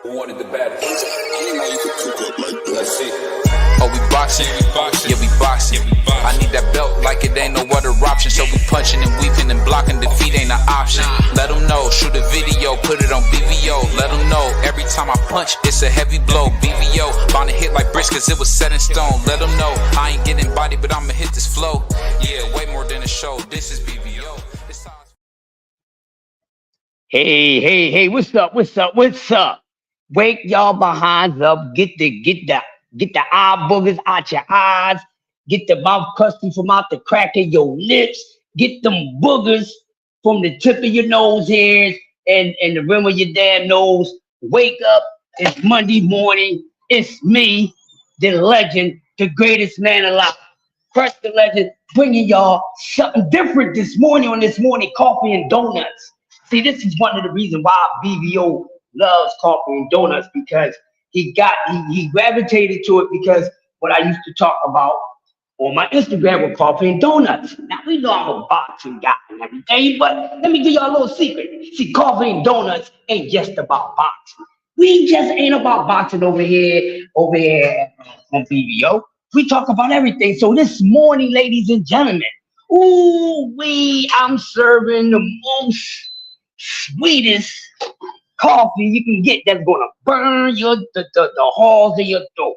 Who wanted the baddest? Let's see. Oh, we boxing? Yeah, we boxing. I need that belt like it ain't no other option. So we punching and weaving and blocking. Defeat ain't an option. Let them know. Shoot a video, put it on BVO. Let them know. Every time I punch, it's a heavy blow. BVO, bound to hit like bricks cause it was set in stone. Let them know. I ain't getting body, but I'ma hit this flow. Yeah, way more than a show. This is BVO. Hey, what's up? Wake y'all behinds up. Get the eye boogers out your eyes. Get the mouth crusty from out the crack of your lips. Get them boogers from the tip of your nose hairs and the rim of your damn nose. Wake up. It's Monday morning. It's me, the legend, the greatest man alive. Crush the legend, bringing y'all something different this morning on this morning coffee and donuts. See, this is one of the reasons why BVO loves coffee and donuts, because he gravitated to it because what I used to talk about on my Instagram with coffee and donuts. Now we know I'm a boxing guy and everything, but let me give y'all a little secret. See, coffee and donuts ain't just about boxing. We just ain't about boxing over here on BVO. We talk about everything. So this morning, ladies and gentlemen, I'm serving the most sweetest coffee you can get that's gonna burn the halls of your throat.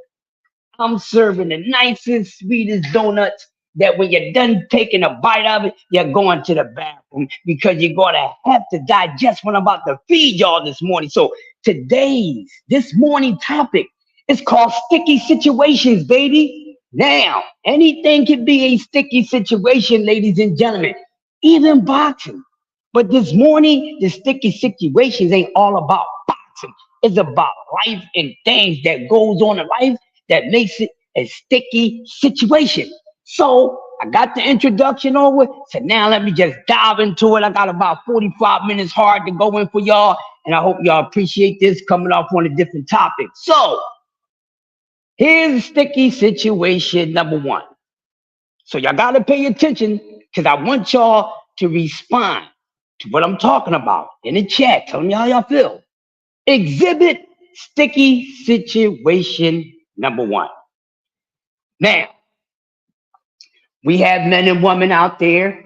I'm serving the nicest, sweetest donuts that when you're done taking a bite of it, you're going to the bathroom because you're gonna have to digest what I'm about to feed y'all this morning. So this morning topic is called sticky situations, baby. Now, anything can be a sticky situation, ladies and gentlemen, even boxing. But this morning, the sticky situations ain't all about boxing. It's about life and things that goes on in life that makes it a sticky situation. So I got the introduction over. So now let me just dive into it. I got about 45 minutes hard to go in for y'all. And I hope y'all appreciate this coming off on a different topic. So here's sticky situation number one. So y'all got to pay attention because I want y'all to respond to what I'm talking about in the chat. Tell me how y'all feel. Exhibit sticky situation number one. Now, we have men and women out there.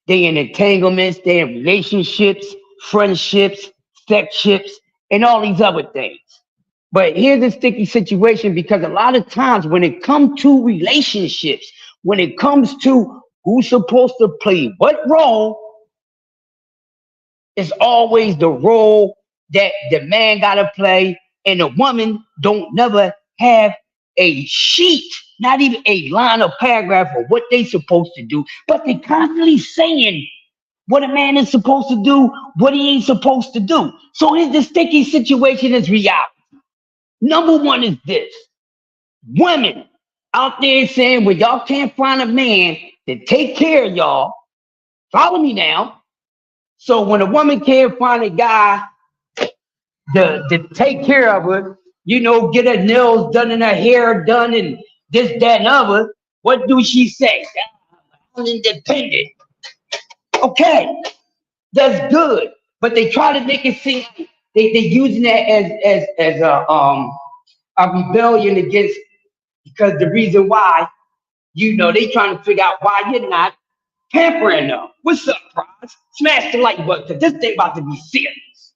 They in entanglements, they in relationships, friendships, sexships, and all these other things. But here's a sticky situation because a lot of times when it comes to relationships, when it comes to who's supposed to play what role, it's always the role that the man gotta play, and the woman don't never have a sheet, not even a line or paragraph of what they supposed to do, but they constantly saying what a man is supposed to do, what he ain't supposed to do. So here's the sticky situation is reality. Number one is this. Women out there saying, well, y'all can't find a man to take care of y'all. Follow me now. So when a woman can't find a guy to take care of her, get her nails done and her hair done and this, that, and other, what do she say? I'm independent. Okay, that's good. But they try to make it seem they using that as a rebellion against, because the reason why, they trying to figure out why you're not pampering them. What's up, Prize? Smash the like button, because this thing about to be serious.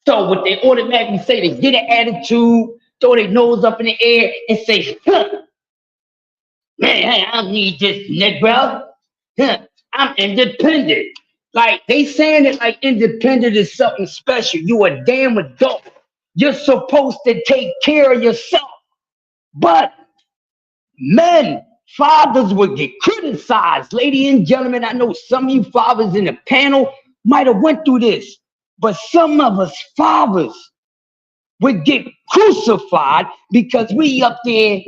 So what they automatically say, they get an attitude, throw their nose up in the air and say, man, I don't need this Negro. I'm independent. Like they saying it like independent is something special. You a damn adult. You're supposed to take care of yourself. But men, fathers would get criticized. Ladies and gentlemen, I know some of you fathers in the panel might have went through this, but some of us fathers would get crucified because we up there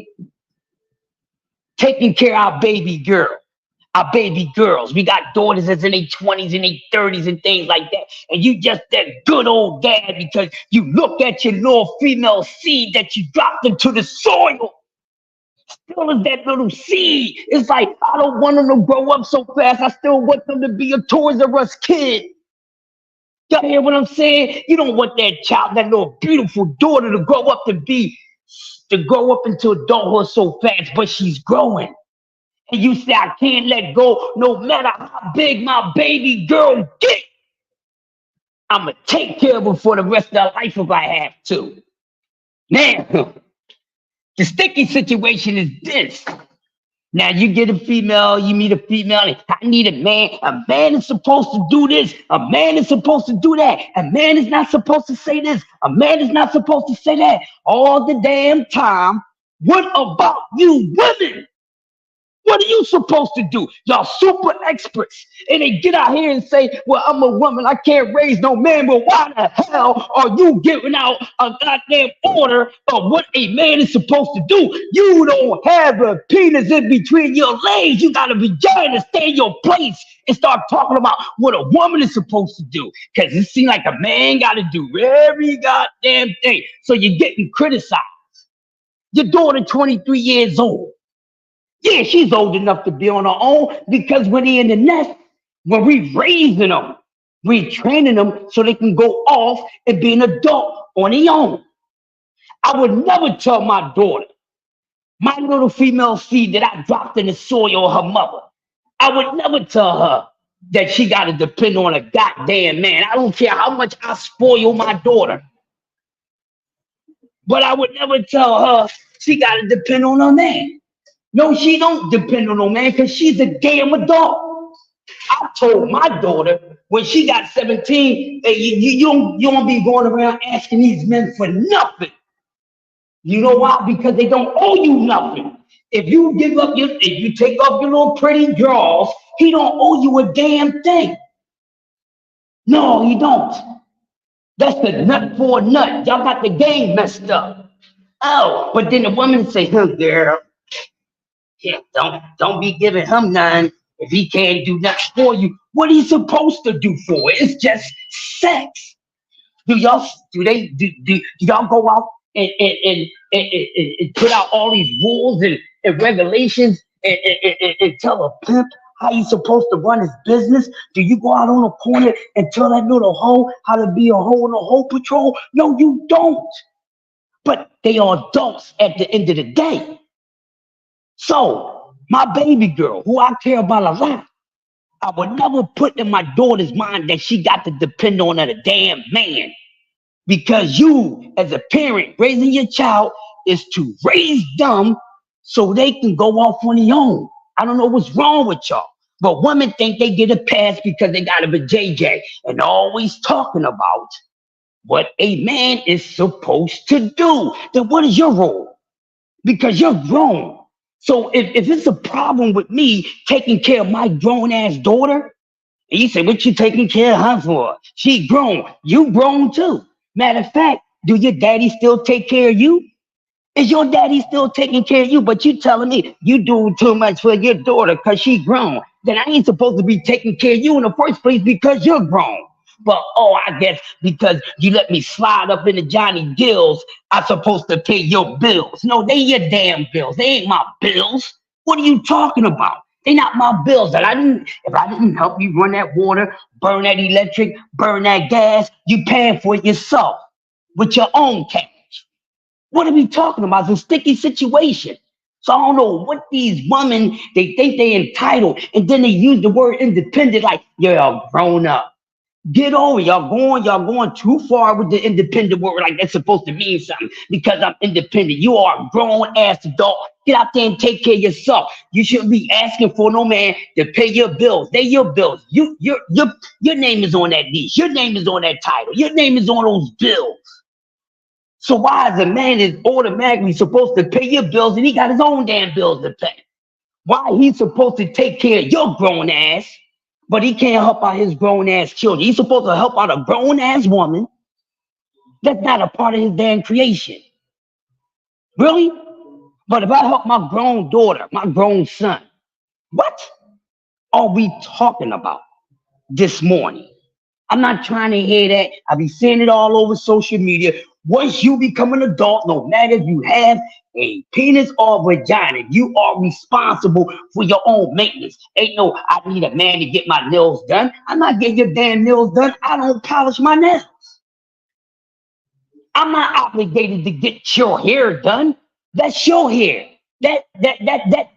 taking care of our baby girls. We got daughters that's in their 20s and their 30s and things like that. And you just that good old dad because you look at your little female seed that you dropped into the soil. Still is that little seed. It's like, I don't want them to grow up so fast. I still want them to be a Toys R Us kid. Y'all hear what I'm saying? You don't want that child, that little beautiful daughter to grow up into adulthood so fast, but she's growing. And you say, I can't let go no matter how big my baby girl get. I'm going to take care of her for the rest of her life if I have to. Now, the sticky situation is this. Now you get a female, you meet a female, and I need a man. A man is supposed to do this. A man is supposed to do that. A man is not supposed to say this. A man is not supposed to say that. All the damn time. What about you women? What are you supposed to do? Y'all super experts. And they get out here and say, well, I'm a woman. I can't raise no man. But why the hell are you giving out a goddamn order of what a man is supposed to do? You don't have a penis in between your legs. You got a vagina. Stay in your place and start talking about what a woman is supposed to do. Because it seems like a man got to do every goddamn thing. So you're getting criticized. Your daughter, 23 years old. Yeah, she's old enough to be on her own because when they in the nest, when we raising them, we training them so they can go off and be an adult on their own. I would never tell my daughter, my little female seed that I dropped in the soil of her mother. I would never tell her that she got to depend on a goddamn man. I don't care how much I spoil my daughter. But I would never tell her she got to depend on her man. No, she don't depend on no man because she's a damn adult. I told my daughter when she got 17, hey, you don't be going around asking these men for nothing. You know why? Because they don't owe you nothing. If you take off your little pretty drawers, he don't owe you a damn thing. No, he don't. That's the nut for a nut. Y'all got the game messed up. Oh, but then the woman say, girl, yeah, don't be giving him none if he can't do nothing for you. What are you supposed to do for it? It's just sex. Do y'all go out and put out all these rules and regulations and tell a pimp how he's supposed to run his business? Do you go out on the corner and tell that little hoe how to be a hoe in a hoe patrol? No, you don't. But they are adults at the end of the day. So my baby girl, who I care about a lot, I would never put in my daughter's mind that she got to depend on a damn man. Because you, as a parent, raising your child is to raise them so they can go off on their own. I don't know what's wrong with y'all, but women think they get a pass because they got a JJ and always talking about what a man is supposed to do. Then what is your role? Because you're grown. So if it's a problem with me taking care of my grown ass daughter, and you say, what you taking care of her for? She grown. You grown too. Matter of fact, do your daddy still take care of you? Is your daddy still taking care of you? But you telling me you do too much for your daughter because she grown. Then I ain't supposed to be taking care of you in the first place because you're grown. But I guess because you let me slide up into Johnny Gills, I'm supposed to pay your bills. No, they your damn bills. They ain't my bills. What are you talking about? They not my bills. If I didn't help you run that water, burn that electric, burn that gas, you paying for it yourself with your own cash. What are we talking about? It's a sticky situation. So I don't know what these women, they think they entitled, and then they use the word independent like, you're a grown up. Get over, y'all going too far with the independent word like that's supposed to mean something because I'm independent. You are a grown ass adult. Get out there and take care of yourself. You shouldn't be asking for no man to pay your bills. They your bills. Your name is on that lease. Your name is on that title. Your name is on those bills. So why is a man is automatically supposed to pay your bills and he got his own damn bills to pay? Why he's supposed to take care of your grown ass? But he can't help out his grown ass children. He's supposed to help out a grown ass woman. That's not a part of his damn creation. Really? But if I help my grown daughter, my grown son, what are we talking about this morning? I'm not trying to hear that. I be seeing it all over social media. Once you become an adult, no matter if you have a penis or vagina, you are responsible for your own maintenance. Ain't no, I need a man to get my nails done. I'm not getting your damn nails done. I don't polish my nails. I'm not obligated to get your hair done. That's your hair. That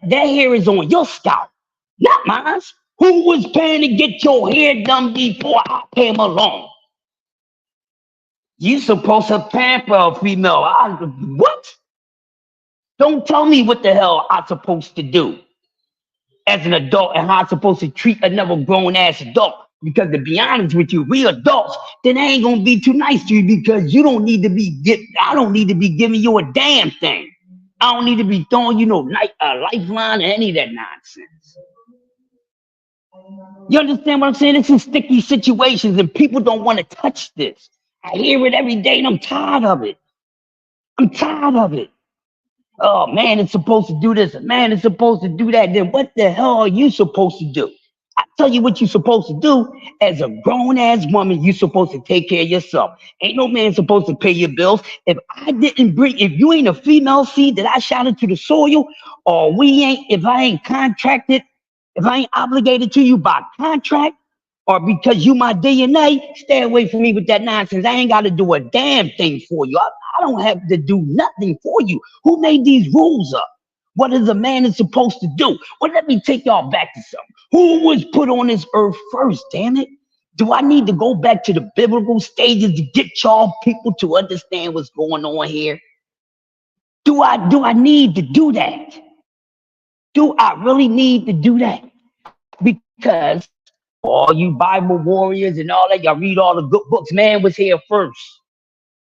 hair is on your scalp, not mine. Who was paying to get your hair done before I came along? You supposed to pamper a female. What? Don't tell me what the hell I'm supposed to do as an adult and how I'm supposed to treat another grown ass adult. Because to be honest with you, we adults, then I ain't gonna be too nice to you because you don't need to be I don't need to be giving you a damn thing. I don't need to be throwing you no lifeline or any of that nonsense. You understand what I'm saying? This is sticky situations and people don't want to touch this. I hear it every day and I'm tired of it. I'm tired of it. Oh man, it's supposed to do this. Man, it's supposed to do that. Then what the hell are you supposed to do? I tell you what you're supposed to do. As a grown ass woman, you're supposed to take care of yourself. Ain't no man supposed to pay your bills. If you ain't a female seed that I shot into the soil, or if I ain't contracted, if I ain't obligated to you by contract, or because you my DNA, stay away from me with that nonsense. I ain't got to do a damn thing for you. I don't have to do nothing for you. Who made these rules up? What is a man is supposed to do? Well, let me take y'all back to something. Who was put on this earth first, damn it? Do I need to go back to the biblical stages to get y'all people to understand what's going on here? Do I need to do that? Do I really need to do that? Because all you Bible warriors and all that, y'all read all the good books. Man was here first.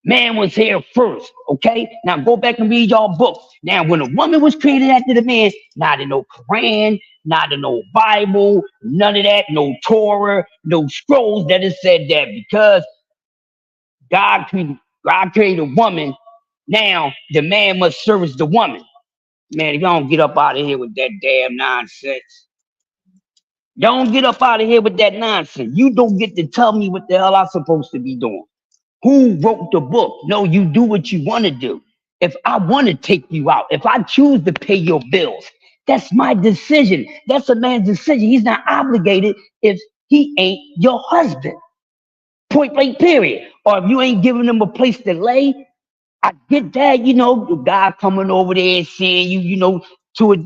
Man was here first. Okay? Now go back and read y'all books. Now, when a woman was created after the man, not in no Quran, not in no Bible, none of that, no Torah, no scrolls that it said that because God created, God created a woman. Now the man must service the woman. Man, if y'all don't get up out of here with that damn nonsense. Don't get up out of here with that nonsense. You don't get to tell me what the hell I'm supposed to be doing. Who wrote the book? No, you do what you want to do. If I want to take you out, if I choose to pay your bills, that's my decision. That's a man's decision. He's not obligated if he ain't your husband. Point blank, period. Or if you ain't giving him a place to lay, I get that, the guy coming over there and seeing you, to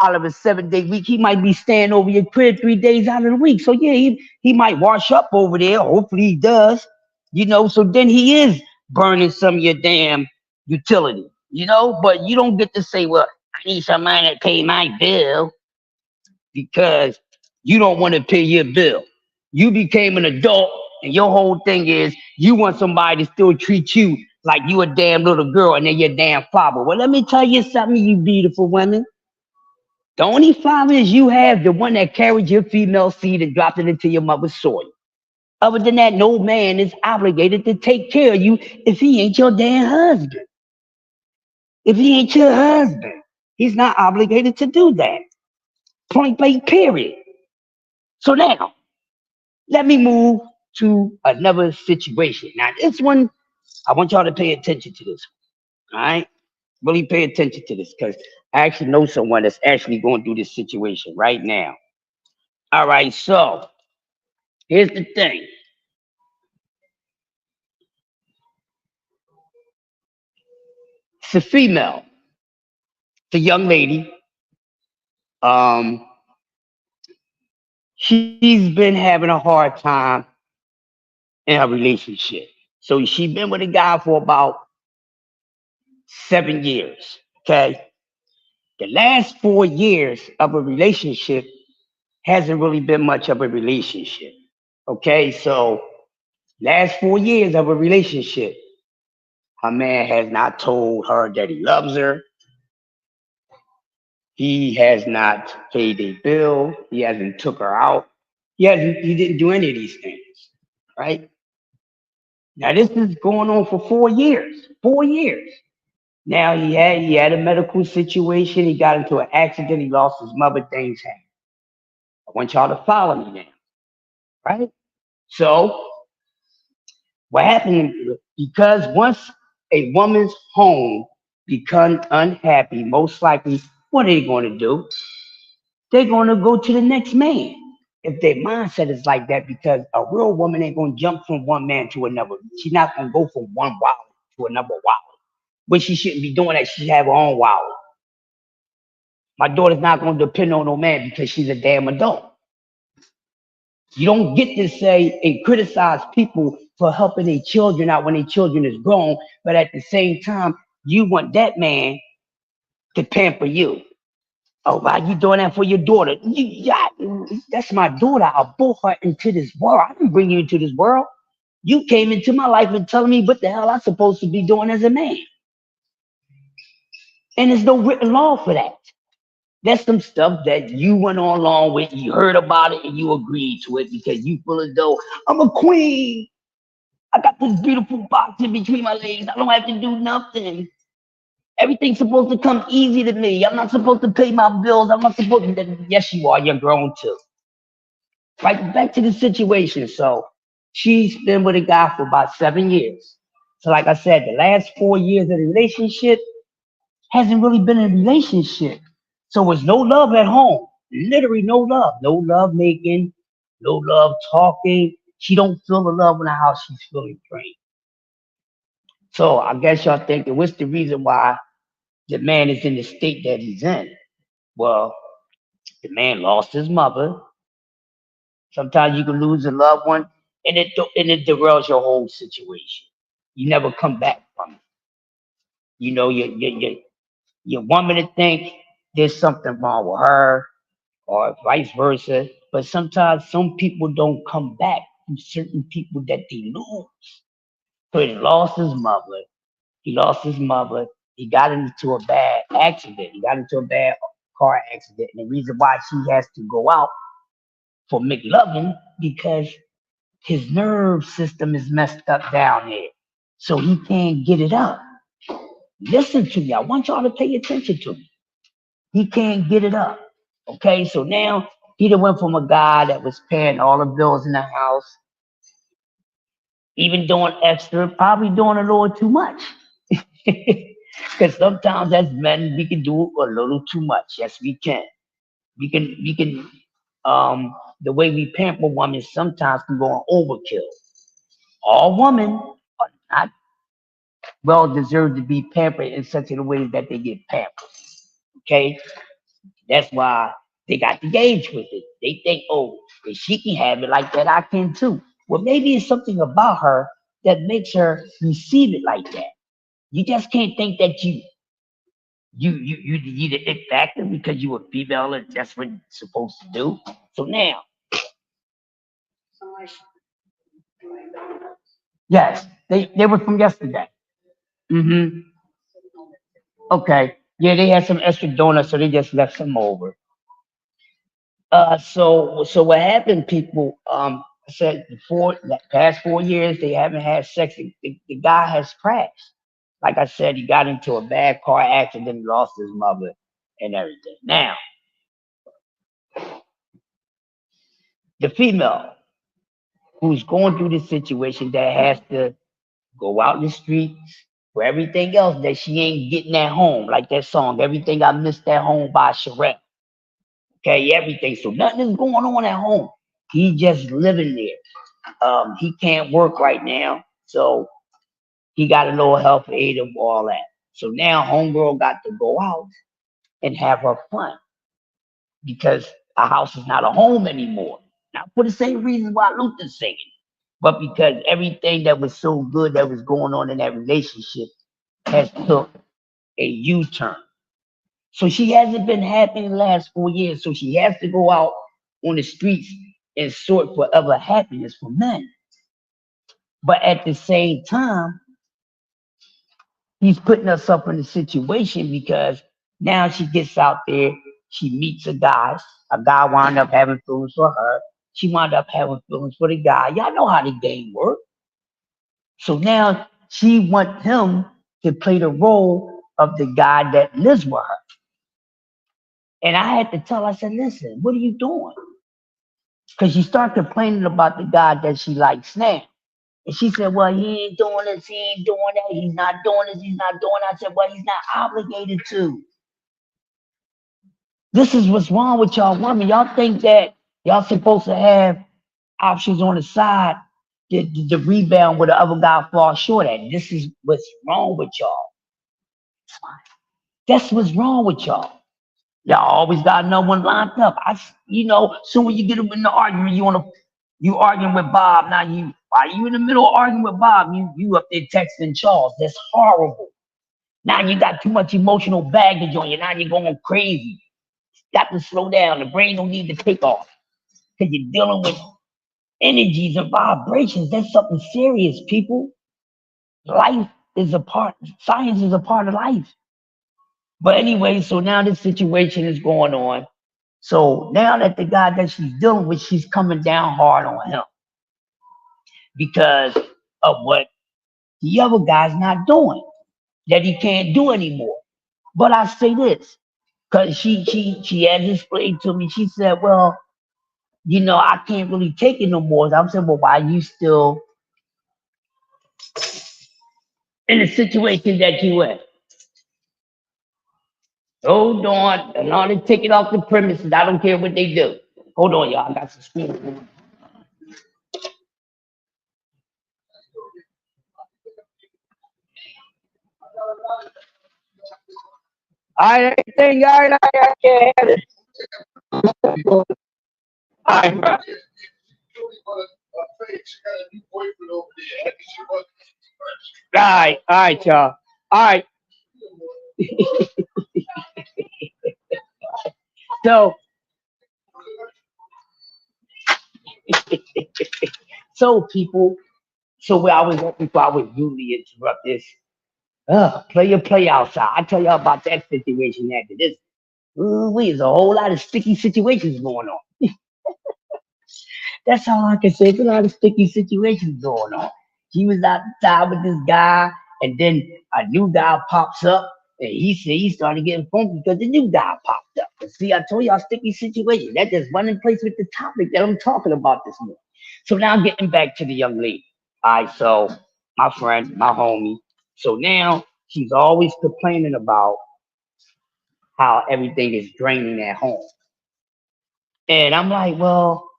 out of a 7-day week, he might be staying over your crib 3 days out of the week. So yeah, he might wash up over there. Hopefully he does, so then he is burning some of your damn utility, but you don't get to say, well, I need somebody to pay my bill because you don't want to pay your bill. You became an adult and your whole thing is you want somebody to still treat you like you a damn little girl and then your damn father. Well, let me tell you something, you beautiful women. The only father is you have the one that carried your female seed and dropped it into your mother's soil. Other than that, no man is obligated to take care of you if he ain't your damn husband. If he ain't your husband, he's not obligated to do that. Point blank, period. So now, let me move to another situation. Now, this one, I want y'all to pay attention to this. All right? Really pay attention to this because I actually know someone that's actually going through this situation right now. All right, so here's the thing. It's a female. It's a young lady. Um, she's been having a hard time in her relationship. So she's been with a guy for about 7 years. Okay. The last 4 years of a relationship hasn't really been much of a relationship. Okay. So last 4 years of a relationship, her man has not told her that he loves her. He has not paid a bill. He hasn't took her out. He didn't do any of these things. Right? Now this is going on for 4 years. 4 years. Now he had a medical situation. He got into an accident. He lost his mother. Things happen. I want y'all to follow me now. Right? So What happened? Because once a woman's home becomes unhappy, most likely, what are they going to do? They're going to go to the next man. If their mindset is like that, because a real woman ain't going to jump from one man to another. She's not going to go from one wallet to another wallet. But she shouldn't be doing that. She should have her own wallet. My daughter's not going to depend on no man because she's a damn adult. You don't get to say and criticize people for helping their children out when their children is grown, but at the same time, you want that man to pamper you. Oh, why you doing that for your daughter? That's my daughter. I brought her into this world. I didn't bring you into this world. You came into my life and telling me what the hell I'm supposed to be doing as a man. And there's no written law for that. That's some stuff that you went on along with. You heard about it and you agreed to it because you feel as though I'm a queen. I got this beautiful box in between my legs. I don't have to do nothing. Everything's supposed to come easy to me. I'm not supposed to pay my bills. I'm not supposed to. Yes, you are. You're grown too. Right back to the situation. So she's been with a guy for about 7 years. So, like I said, the last 4 years of the relationship hasn't really been a relationship. So it's no love at home. Literally no love. No love making, no love talking. She don't feel the love in the house. She's feeling drained. So I guess y'all thinking, what's the reason why the man is in the state that he's in? Well, the man lost his mother. Sometimes you can lose a loved one, and it derails your whole situation. You never come back from it. You know, your woman to think there's something wrong with her, or vice versa. But sometimes some people don't come back from certain people that they lose. So he lost his mother. He lost his mother. He got into a bad accident. He got into a bad car accident. And the reason why she has to go out for McLovin because his nerve system is messed up down there. So he can't get it up. Listen to me. I want y'all to pay attention to me. He can't get it up. Okay, so now he done went from a guy that was paying all the bills in the house, even doing extra, probably doing a little too much. Because sometimes as men we can do a little too much. Yes, we can. We can the way we pamper women sometimes can go on overkill. All women are not well deserved to be pampered in such a way that they get pampered. Okay? That's why they got the gauge with it. They think, oh, if she can have it like that, I can too. Well, maybe it's something about her that makes her receive it like that. You just can't think that you need an it factor because you a female and that's what you're supposed to do. So now, yes, they were from yesterday. Mm-hmm. Okay. Yeah, they had some extra donuts, so they just left some over. So what happened, people? I said before the past 4 years they haven't had sex. The guy has crashed. Like I said, he got into a bad car accident, lost his mother, and everything. Now, the female who's going through this situation that has to go out in the streets for everything else that she ain't getting at home, like that song, "Everything I Missed at Home" by Sherelle. Okay, everything. So nothing is going on at home. He just living there. He can't work right now, so he got a little help aid and all that. So now homegirl got to go out and have her fun because a house is not a home anymore. Not for the same reason why Luther's singing, but because everything that was so good that was going on in that relationship has took a U-turn. So she hasn't been happy in the last 4 years. So she has to go out on the streets and sort for other happiness for men. But at the same time, he's putting herself in a situation because now she gets out there, she meets a guy wound up having feelings for her, she wound up having feelings for the guy. Y'all know how the game works. So now she wants him to play the role of the guy that lives with her. And I had to tell her, I said, listen, what are you doing? Because she started complaining about the guy that she likes now. And she said, well, he ain't doing this, he ain't doing that, he's not doing this, he's not doing that. I said, well, he's not obligated to. This is what's wrong with y'all women. Y'all think that y'all supposed to have options on the side to rebound where the other guy falls short at. This is what's wrong with y'all. That's what's wrong with y'all. Y'all always got no one lined up. Soon when you get in the argument, you arguing with Bob. Now while you in the middle of arguing with Bob, you up there texting Charles. That's horrible. Now you got too much emotional baggage on you. Now you're going crazy. Got to slow down. The brain don't need to take off because you're dealing with energies and vibrations. That's something serious, people. Life is a part. Science is a part of life. But anyway, so now this situation is going on. So now that the guy that she's dealing with, she's coming down hard on him because of what the other guy's not doing, that he can't do anymore. But I say this, because she has explained to me, she said, well, I can't really take it no more. I'm saying, well, why are you still in the situation that you in? Hold on, and all they take it off the premises. I don't care what they do. Hold on, y'all. I got some screaming. All right, everything, all right, I can't have it. All right, all right, y'all. All right, so people, so where I was at before I would usually interrupt this. Play outside. I tell y'all about that situation after this. Ooh, there's a whole lot of sticky situations going on. That's all I can say. There's a lot of sticky situations going on. He was outside with this guy, and then a new guy pops up, and he said he started getting funky because the new guy popped up. But see, I told y'all sticky situation. That just run in place with the topic that I'm talking about this morning. So now getting back to the young lady. All right, so my friend, my homie. So now she's always complaining about how everything is draining at home. And I'm like, well,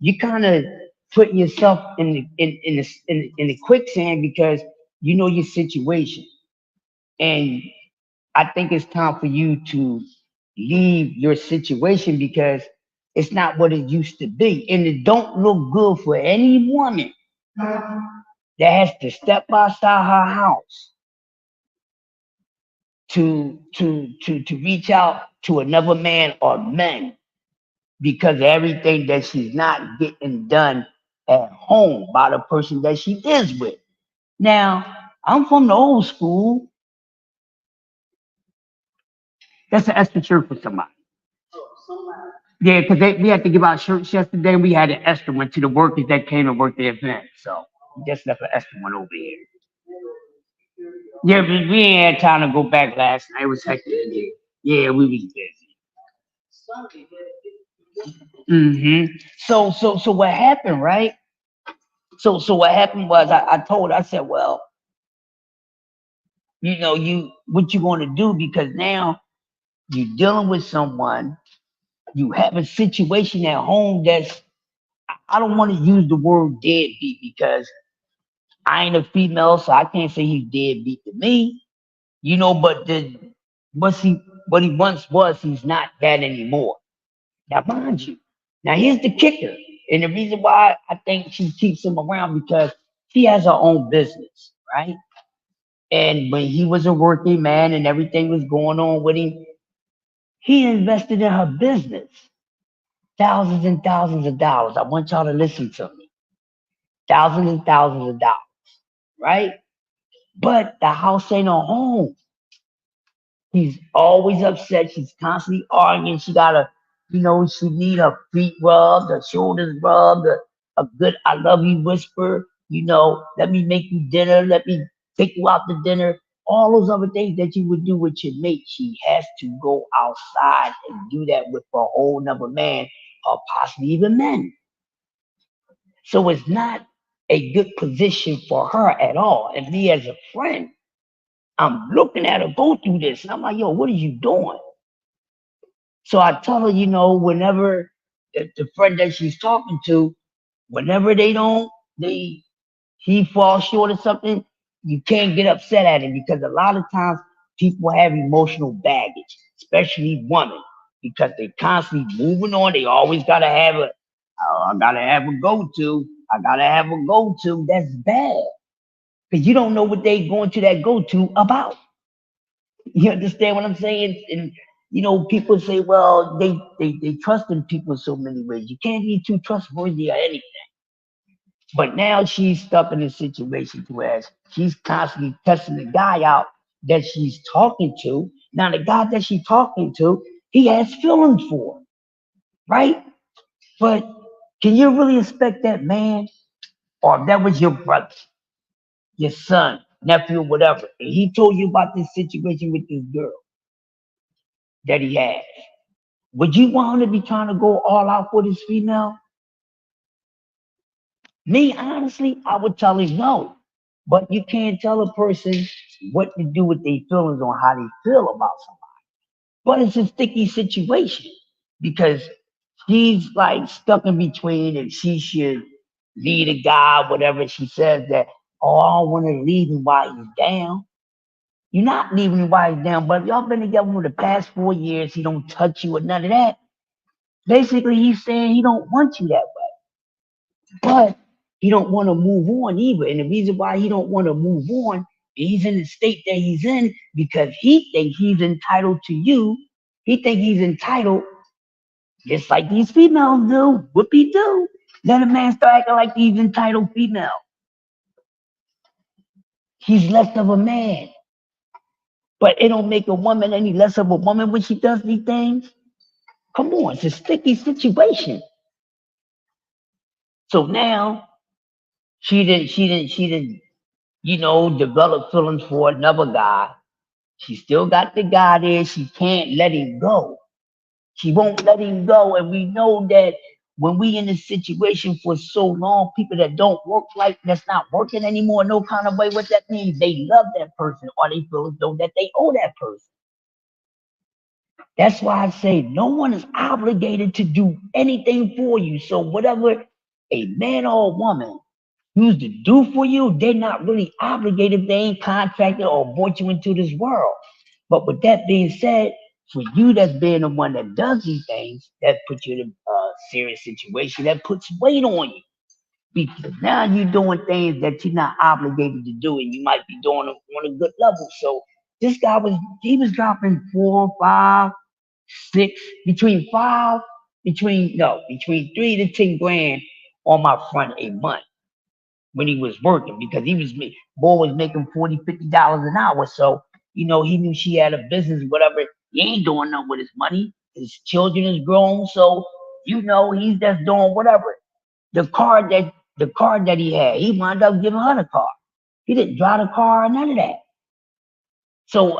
you kind of putting yourself in the quicksand because you know your situation, and I think it's time for you to leave your situation because it's not what it used to be, and it don't look good for any woman that has to step outside her house to reach out to another man or men because of everything that she's not getting done at home by the person that she is with. Now, I'm from the old school. That's an extra shirt for somebody. Yeah, because we had to give out shirts yesterday. We had an extra one to the workers that came and worked the event. So we just left an extra one over here. Yeah, we ain't had time to go back last night. It was hectic in here. Yeah, we was busy. So what happened, right? So what happened was I told her, I said, well, what you going to do because now you're dealing with someone, you have a situation at home that's I don't want to use the word deadbeat because I ain't a female, so I can't say he's deadbeat to me, but what he once was, he's not that anymore. Now mind you, now here's the kicker, and the reason why I think she keeps him around because she has her own business, right? And when he was a working man and everything was going on with him, he invested in her business thousands and thousands of dollars. I want y'all to listen to me. Thousands and thousands of dollars, right? But the house ain't a home. He's always upset. She's constantly arguing. She gotta, she need her feet rubbed, her shoulders rubbed, a good "I love you" whisper. Let me make you dinner. Let me take you out to dinner. All those other things that you would do with your mate, she has to go outside and do that with a whole nother man, or possibly even men. So it's not a good position for her at all. And me as a friend, I'm looking at her go through this, and I'm like, yo, what are you doing? So I tell her, whenever the friend that she's talking to, whenever they he falls short of something, you can't get upset at him because a lot of times people have emotional baggage, especially women, because they constantly moving on. They always gotta have I gotta have a go-to. I gotta have a go-to. That's bad because you don't know what they going to that go-to about. You understand what I'm saying? And people say, well, they trust in people in so many ways. You can't be too trustworthy or anything. But now she's stuck in a situation to where she's constantly testing the guy out that she's talking to. Now the guy that she's talking to, he has feelings for, right? But can you really expect that man, or if that was your brother, your son, nephew, whatever, and he told you about this situation with this girl that he has? Would you want him to be trying to go all out for this female? Me, honestly, I would tell him no. But you can't tell a person what to do with their feelings on how they feel about somebody. But it's a sticky situation because she's like stuck in between and she should lead a guy, whatever she says that, oh, I don't want to leave him while he's down. You're not leaving him while he's down, but if y'all been together for the past 4 years, he don't touch you or none of that. Basically, he's saying he don't want you that way. But he don't want to move on either. And the reason why he don't want to move on, he's in the state that he's in because he thinks he's entitled to you. He thinks he's entitled, just like these females do. Whoopie do. Let a man start acting like he's entitled female. He's less of a man. But it don't make a woman any less of a woman when she does these things. Come on, it's a sticky situation. So now she didn't, develop feelings for another guy. She still got the guy there. She can't let him go. She won't let him go. And we know that when we in this situation for so long, people that don't work like that's not working anymore, no kind of way, what that means, they love that person or they feel as though that they owe that person. That's why I say no one is obligated to do anything for you. So whatever a man or a woman used to do for you, they're not really obligated if they ain't contracted or brought you into this world. But with that being said, for you that's being the one that does these things, that puts you in a serious situation, that puts weight on you. Because now you're doing things that you're not obligated to do, and you might be doing them on a good level. So this guy he was dropping 4, 5, 6, between 3 to 10 grand on my front a month when he was working because boy was making 40, $50 an hour. So, he knew she had a business, whatever. He ain't doing nothing with his money. His children is grown. So, he's just doing whatever. The car that he had, he wound up giving her the car. He didn't drive the car or none of that. So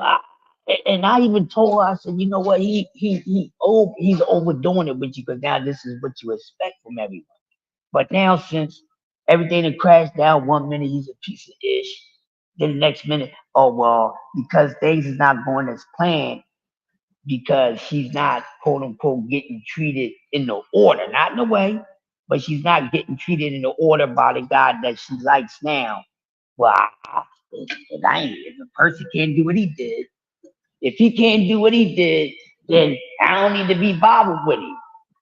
and I even told her, I said, you know what, he's overdoing it with you because now this is what you expect from everyone. But now since everything had crashed down, 1 minute he's a piece of ish. Then the next minute, oh well, because things is not going as planned, because she's not quote unquote getting treated in the order, not in a way, but she's not getting treated in the order by the guy that she likes now. Well, if a person can't do what he did, if he can't do what he did, then I don't need to be bothered with him.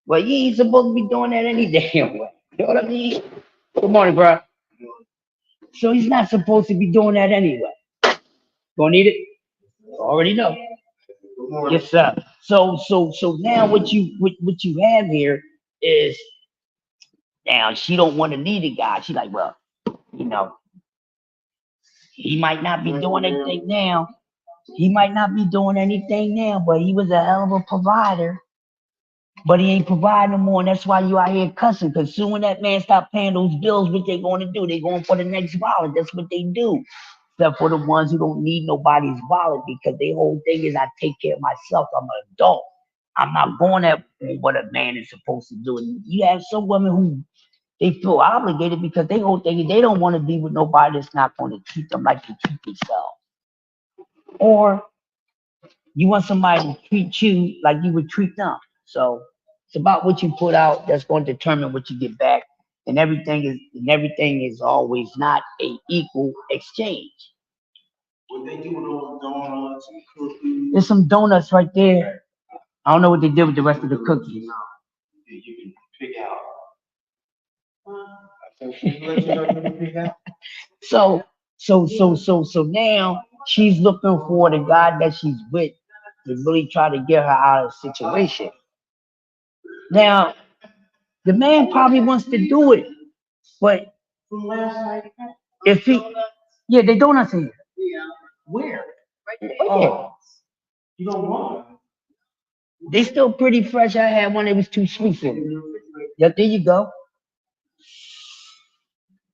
Well, you ain't supposed to be doing that any damn way. You know what I mean? Good morning, bro. So he's not supposed to be doing that anyway. Gonna need it? Already know. Yes, sir. So now what you have here is now she don't want to need a guy. She's like, well, you know, he might not be doing anything now. He might not be doing anything now, but he was a hell of a provider. But he ain't providing no more, and that's why you out here cussing. Cause soon when that man stop paying those bills, what they going to do? They going for the next wallet. That's what they do. Except for the ones who don't need nobody's wallet because their whole thing is I take care of myself. I'm an adult. I'm not going at what a man is supposed to do. And you have some women who They feel obligated because they don't want to be with nobody that's not going to treat them like they treat themselves. Or you want somebody to treat you like you would treat them. So it's about what you put out that's going to determine what you get back. And everything is always not a equal exchange. What they do with those donuts and cookies? There's some donuts right there. I don't know what they did with the rest of the cookies. You can pick out. So so now she's looking for the guy that she's with to really try to get her out of the situation. Now the man probably wants to do it, but if he, yeah, they donuts in here. Where? Oh, yeah. You don't want them. They still pretty fresh. I had one that was too sweet for me. Yeah, there you go.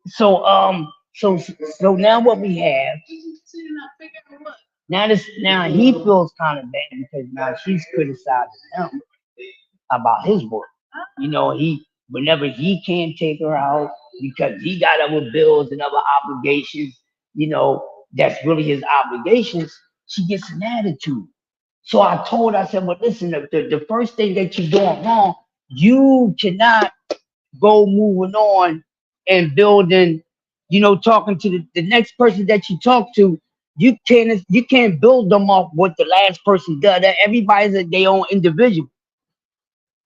So so now what we have now he feels kind of bad because now she's criticizing him about his work. He whenever he can't take her out because he got other bills and other obligations, that's really his obligations, she gets an attitude. So I told her, I said, well, listen, the first thing that you're doing wrong, you cannot go moving on and building, talking to the next person that you talk to. You can't build them off what the last person does. Everybody's their own individual.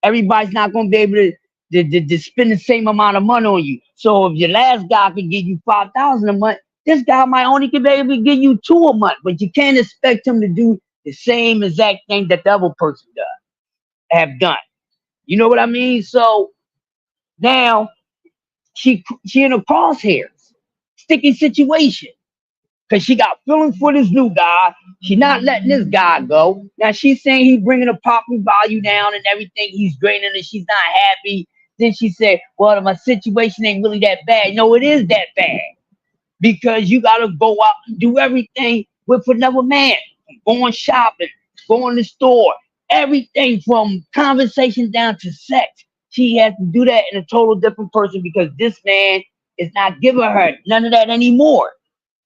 Everybody's not going to be able to spend the same amount of money on you. So if your last guy could give you 5,000 a month, this guy might only be able to give you 2 a month. But you can't expect him to do the same exact thing that the other person does have done. You know what I mean? So now she in a crosshairs, sticky situation. Cause she got feelings for this new guy. She not letting this guy go. Now she's saying he's bringing the property value down and everything. He's draining and she's not happy. Then she said, "Well, my situation ain't really that bad." No, it is that bad because you gotta go out and do everything with another man. Going shopping, going to the store, everything from conversation down to sex. She has to do that in a total different person because this man is not giving her none of that anymore.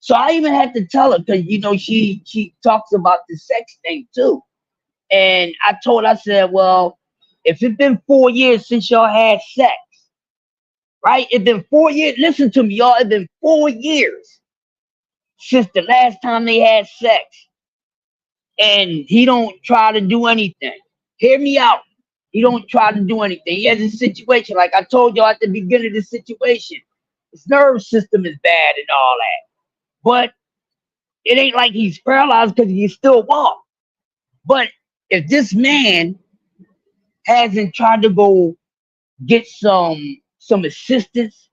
So I even had to tell her because she talks about the sex thing too. And I told her, I said, well, if it's been 4 years since y'all had sex, right? It's been 4 years. Listen to me, y'all. It's been 4 years since the last time they had sex. And he don't try to do anything. Hear me out. He don't try to do anything. He has a situation, like I told y'all at the beginning of the situation. His nerve system is bad and all that. But it ain't like he's paralyzed because he still walk. But if this man hasn't tried to go get some assistance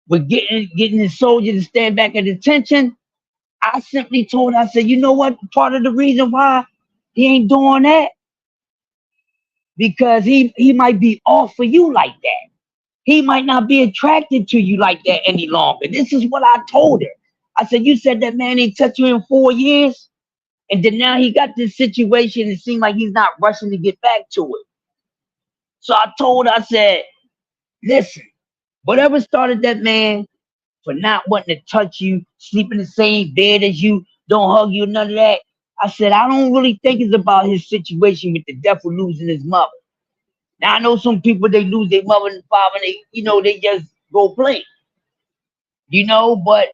with getting his soldier to stand back at attention, I simply told her, I said, you know what? Part of the reason why he ain't doing that because he might be off for you like that. He might not be attracted to you like that any longer. This is what I told her. I said, you said that man ain't touched you in 4 years. And then now he got this situation. It seemed like he's not rushing to get back to it. So I told her, I said, listen, whatever started that man for not wanting to touch you, sleep in the same bed as you, don't hug you, none of that. I said, I don't really think it's about his situation with the death of losing his mother. Now I know some people they lose their mother and father, and they just go play. But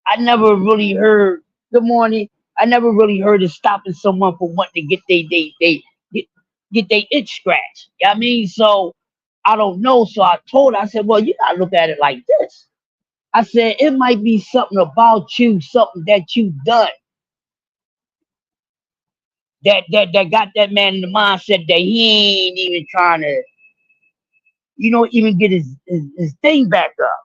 I never really heard good morning. I never really heard of stopping someone from wanting to get get their itch scratched. You know what I mean? So I don't know. So I told her, I said, well, you gotta look at it like this. I said, it might be something about you, something that you've done that got that man in the mindset that he ain't even trying to, even get his thing back up.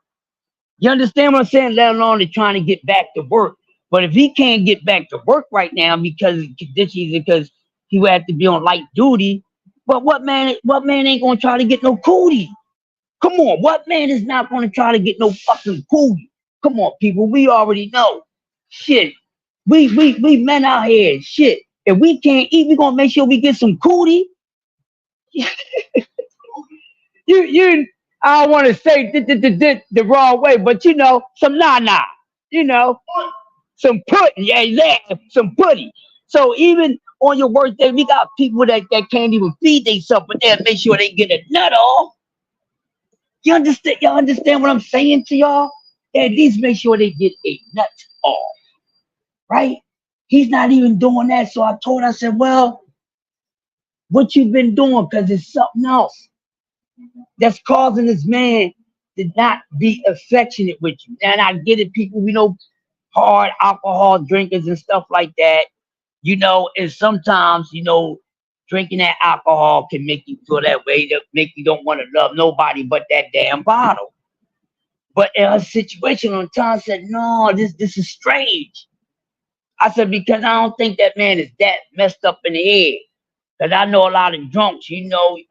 You understand what I'm saying? Let alone they're trying to get back to work. But if he can't get back to work right now because of conditions, because he would have to be on light duty. But what man ain't gonna try to get no cootie? Come on, what man is not gonna try to get no fucking cootie? Come on, people, we already know. Shit. We men out here, shit. If we can't eat, we gonna make sure we get some cootie. you I don't want to say the wrong way, but some na, you know, some pudding, yeah, some pudding. So even on your worst day, we got people that can't even feed themselves, but they'll make sure they get a nut off. You understand? Y'all understand what I'm saying to y'all? They at least make sure they get a nut off, right? He's not even doing that. So I said, well, what you been doing? Because it's something else that's causing this man to not be affectionate with you. And I get it, people, we know hard alcohol drinkers and stuff like that, and sometimes, drinking that alcohol can make you feel that way, that make you don't want to love nobody but that damn bottle. But in a situation on time said, no, this is strange. I said, because I don't think that man is that messed up in the head. Because I know a lot of drunks, a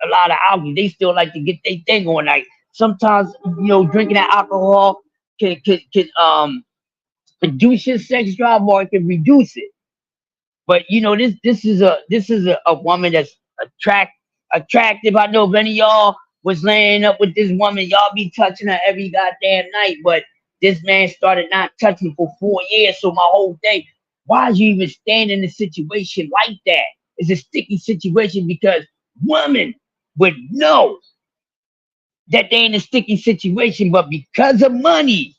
lot of alcohol, they still like to get their thing on. Like sometimes, drinking that alcohol can reduce your sex drive or it can reduce it. But this is a woman that's attract attractive. I know if any of y'all was laying up with this woman, y'all be touching her every goddamn night. But this man started not touching for 4 years. So my whole thing, why is you even staying in a situation like that? It's a sticky situation because women would know that they in a sticky situation, but because of money,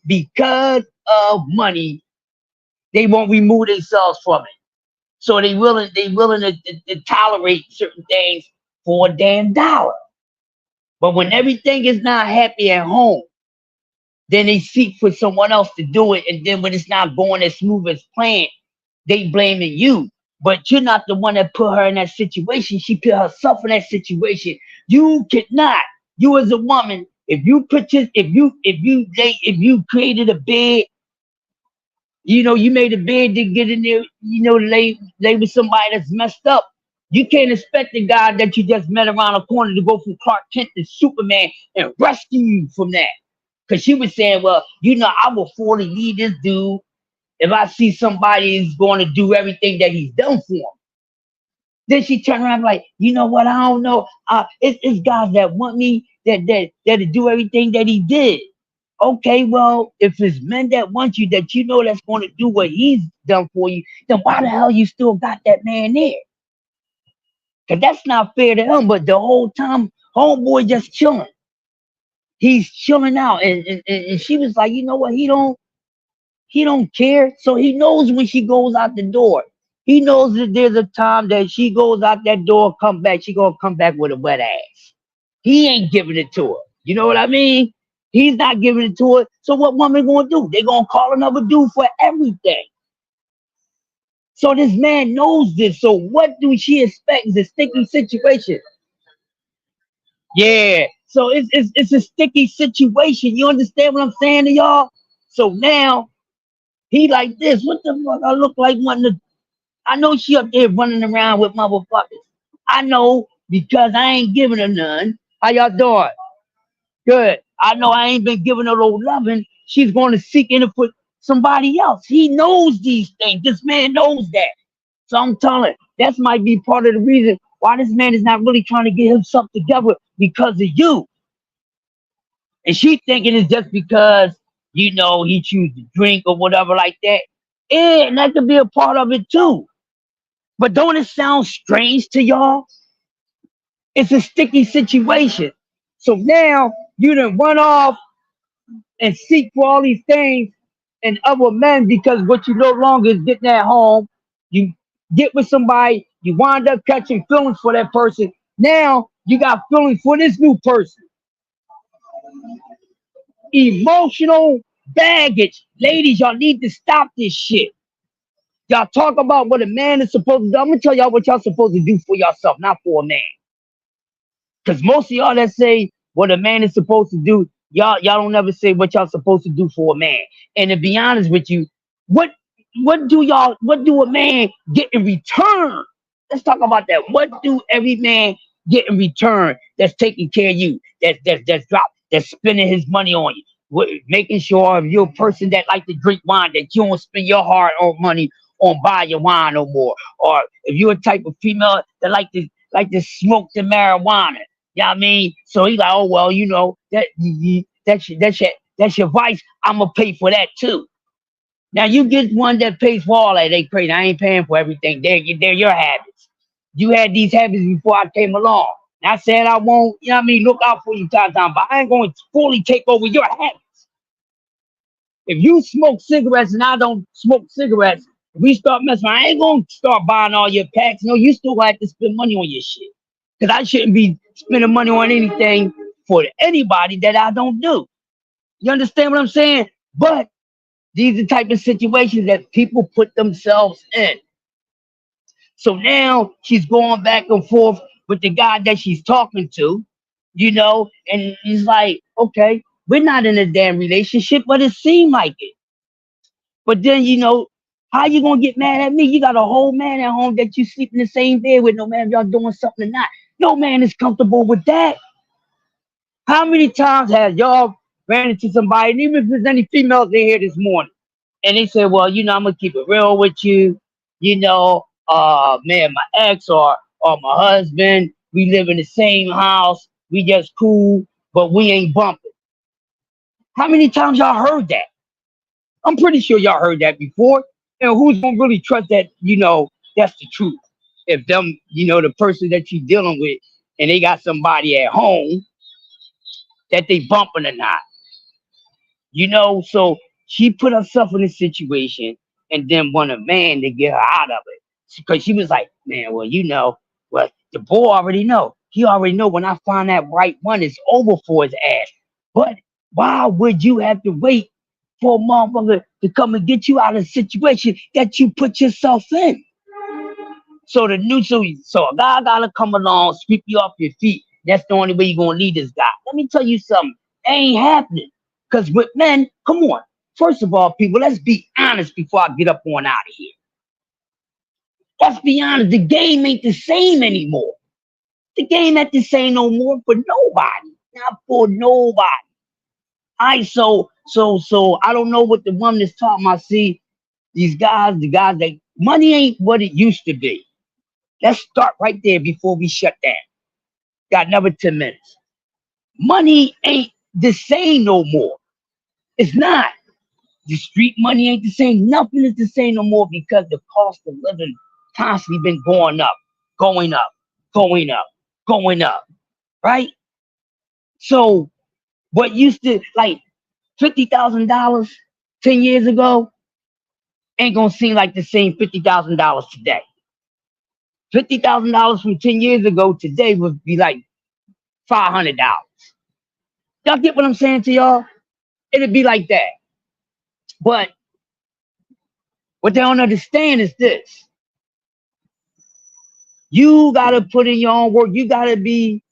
they won't remove themselves from it. So they willing to tolerate certain things for a damn dollar. But when everything is not happy at home, then they seek for someone else to do it. And then when it's not going as smooth as planned, they blaming you. But you're not the one that put her in that situation. She put herself in that situation. You cannot. You as a woman, if you created a bed, you made a bed to get in there, lay with somebody that's messed up. You can't expect the guy that you just met around the corner to go from Clark Kent to Superman and rescue you from that. Because she was saying, well, I will fully leave this dude if I see somebody is going to do everything that he's done for him. Then she turned around like, you know what? I don't know. It's guys that want me that to do everything that he did. Okay, well, if it's men that want you that that's going to do what he's done for you, then why the hell you still got that man there? Because that's not fair to him. But the whole time, homeboy just chilling. He's chilling out, and she was like, you know what? He don't care. So he knows when she goes out the door. He knows that there's a time that she goes out that door, come back. She gonna come back with a wet ass. He ain't giving it to her. You know what I mean? He's not giving it to her. So what woman gonna do? They gonna call another dude for everything. So this man knows this. So what do she expect? It's a sticky situation. Yeah. So it's a sticky situation. You understand what I'm saying to y'all? So now he like this. What the fuck? I look like one of the. I know she up there running around with motherfuckers. I know because I ain't giving her none. How y'all doing? Good. I know I ain't been giving her no loving. She's going to seek in it for somebody else. He knows these things. This man knows that. So I'm telling, that might be part of the reason why this man is not really trying to get himself together because of you. And she thinking it's just because, he choose to drink or whatever like that. And that could be a part of it too. But don't it sound strange to y'all? It's a sticky situation. So now you done run off and seek for all these things and other men because what you no longer is getting at home. You get with somebody, you wind up catching feelings for that person. Now you got feelings for this new person. Emotional baggage. Ladies, y'all need to stop this shit. Y'all talk about what a man is supposed to do. I'm gonna tell y'all what y'all supposed to do for yourself, not for a man. Because most of y'all that say what a man is supposed to do, y'all don't ever say what y'all supposed to do for a man. And to be honest with you, what what do a man get in return? Let's talk about that. What do every man get in return that's taking care of you, that's spending his money on you? Making sure if you're a person that like to drink wine, that you don't spend your hard-earned money on buy your wine no more. Or if you're a type of female that like to smoke the marijuana, Yeah, I mean, so he's like, oh well, that's your vice. I'm gonna pay for that too. Now you get one that pays for all that. They crazy. I ain't paying for everything. They're your habits. You had these habits before I came along. Not saying I won't, look out for you time, but I ain't going to fully take over your habits. If you smoke cigarettes and I don't smoke cigarettes, if we start messing around, I ain't going to start buying all your packs. No, you still have to spend money on your shit. Because I shouldn't be spending money on anything for anybody that I don't do. You understand what I'm saying? But these are the type of situations that people put themselves in. So now she's going back and forth with the guy that she's talking to, and he's like, okay, we're not in a damn relationship, but it seemed like it. But then, how you gonna get mad at me? You got a whole man at home that you sleep in the same bed with, no man, y'all doing something or not. No man is comfortable with that. How many times have y'all ran into somebody, and even if there's any females in here this morning, and they say, well, I'm gonna keep it real with you, man, my ex or my husband, we live in the same house, we just cool, but we ain't bumping. How many times y'all heard that? I'm pretty sure y'all heard that before. And who's gonna really trust that, that's the truth? If them, the person that you're dealing with and they got somebody at home that they bumping or not. So she put herself in a situation and then want a man to get her out of it. Because she was like, man, well, well, the boy already know. He already know when I find that right one, it's over for his ass. But why would you have to wait for a motherfucker to come and get you out of a situation that you put yourself in? So a guy gotta come along, sweep you off your feet. That's the only way you're gonna lead this guy. Let me tell you something. It ain't happening. Cause with men, come on. First of all, people, let's be honest before I get up on out of here. Let's be honest. The game ain't the same anymore. The game ain't the same no more for nobody. Not for nobody. So I don't know what the woman is talking about. See, the guys that money ain't what it used to be. Let's start right there before we shut down. Got another 10 minutes. Money ain't the same no more. It's not. The street money ain't the same. Nothing is the same no more because the cost of living constantly been going up, going up, going up, going up. Right? So what used to like $50,000 10 years ago ain't gonna seem like the same $50,000 today. $50,000 from 10 years ago today would be like $500. Y'all get what I'm saying to y'all? It'd be like that. But what they don't understand is this. You gotta put in your own work. You gotta be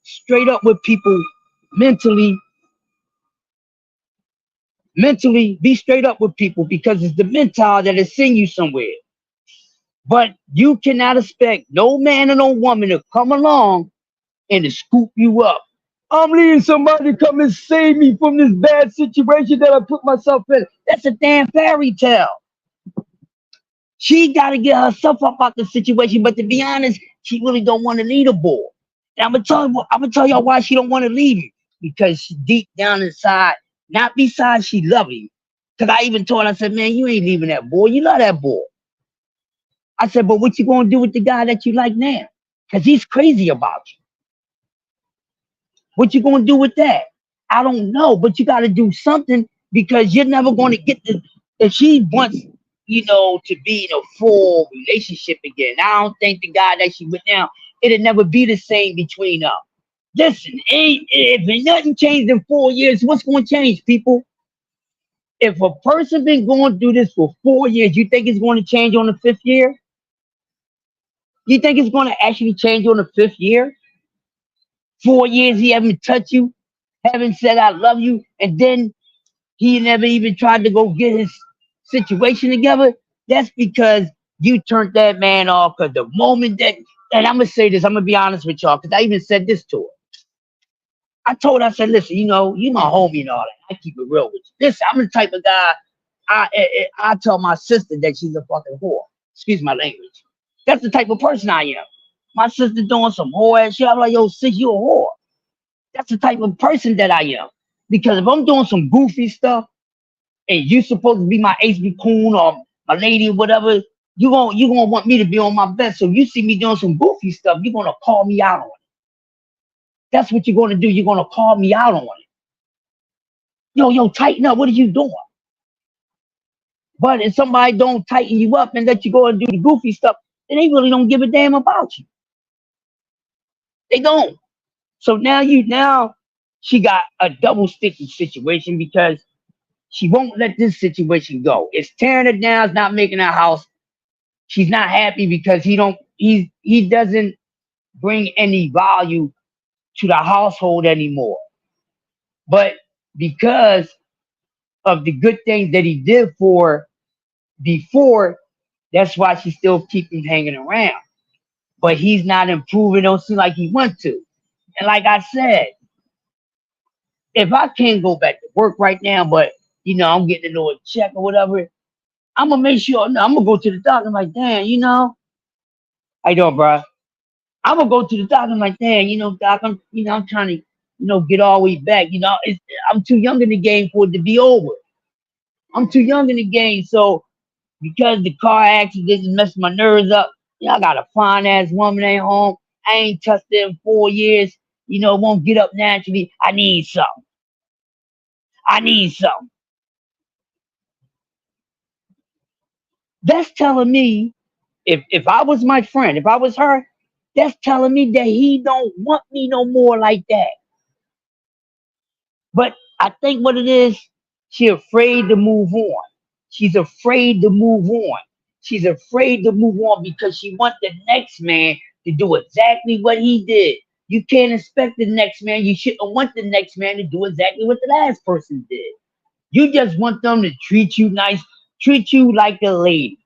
straight up with people mentally. Mentally, be straight up with people because it's the mental that is send you somewhere. But you cannot expect no man or no woman to come along and to scoop you up. I'm needing somebody to come and save me from this bad situation that I put myself in. That's a damn fairy tale. She got to get herself up out the situation. But to be honest, she really don't want to lead a boy. And I'm gonna tell y'all why she don't want to leave you. Because she deep down inside, not besides she love you. Cause I even told her, I said, man, you ain't leaving that boy. You love that boy. I said, but what you gonna do with the guy that you like now? Cause he's crazy about you. What you gonna do with that? I don't know, but you got to do something because you're never going to get the. If she wants, to be in a full relationship again, I don't think the guy that she with now, it'll never be the same between them. Listen, if nothing changed in 4 years, what's going to change, people? If a person been going through this for 4 years, you think it's going to change on the fifth year? You think it's going to actually change on the fifth year? 4 years he haven't touched you, haven't said I love you, and then he never even tried to go get his situation together. That's because you turned that man off. Because the moment that, and I'm gonna say this, I'm gonna be honest with y'all, because I even said this to her. I told her, I said, listen, you my homie and all that. I keep it real with you. Listen, I'm the type of guy. I tell my sister that she's a fucking whore. Excuse my language. That's the type of person I am. My sister doing some whore ass shit. I'm like, yo, sis, you a whore. That's the type of person that I am. Because if I'm doing some goofy stuff and you supposed to be my HB coon or my lady or whatever, you gonna want me to be on my best. So you see me doing some goofy stuff, you're gonna call me out on it. That's what you're gonna do. You're gonna call me out on it. Yo, tighten up. What are you doing? But if somebody don't tighten you up and let you go and do the goofy stuff, then they really don't give a damn about you. They don't. So now she got a double sticky situation because she won't let this situation go. It's tearing her down. It's not making her house. She's not happy because he doesn't bring any value to the household anymore. But because of the good things that he did for her before, that's why she still keep him hanging around. But he's not improving. Don't seem like he want to. And like I said, if I can't go back to work right now, but I'm getting a little check or whatever, I'm gonna make sure. No, I'm gonna go to the doctor. I'm like, damn, how you doing, bro? I'm gonna go to the doctor. I'm like, damn, doc, I'm trying to, get all the way back. I'm too young in the game for it to be over. I'm too young in the game, so because the car accident just messed my nerves up. I got a fine ass woman at home. I ain't touched her in 4 years. Won't get up naturally. I need something. I need something. That's telling me if I was my friend, if I was her, that's telling me that he don't want me no more like that. But I think what it is, she afraid to move on. She's afraid to move on. She's afraid to move on because she want the next man to do exactly what he did. You can't expect the next man. You shouldn't want the next man to do exactly what the last person did. You just want them to treat you nice, treat you like a lady.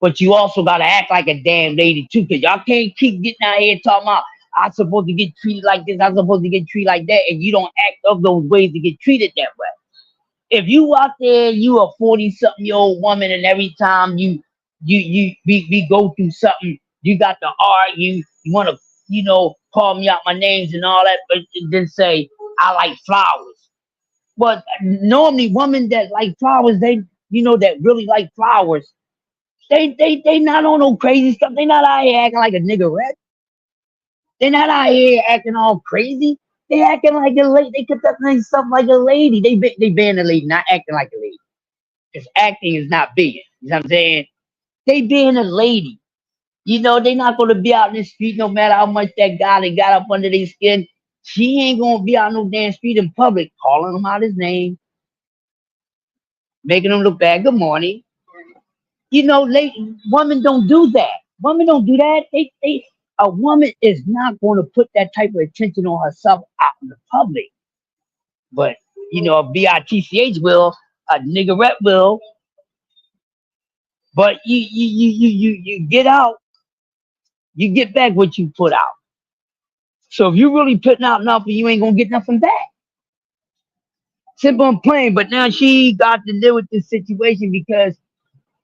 But you also gotta act like a damn lady too, cause y'all can't keep getting out here talking about I'm supposed to get treated like this, I'm supposed to get treated like that, and you don't act of those ways to get treated that way. If you out there, you a 40-something-year-old woman, and every time we go through something, you got to argue, you wanna, call me out my names and all that, but then say I like flowers. But normally women that like flowers, that really like flowers, they not on no crazy stuff. They not out here acting like a nigga rat. They not out here acting all crazy. They acting like a lady. They conducting stuff like a lady. They being a lady, not acting like a lady. Because acting is not being. You know what I'm saying? They being a lady. They not gonna be out in the street no matter how much that guy that got up under their skin. She ain't gonna be out no damn street in public calling him out his name, making him look bad. Good morning. Women don't do that. Women don't do that. A woman is not going to put that type of attention on herself out in the public. But a bitch will, a niggerette will. But you get out, you get back what you put out. So if you really putting out nothing, you ain't gonna get nothing back. Simple and plain. But now she got to deal with this situation because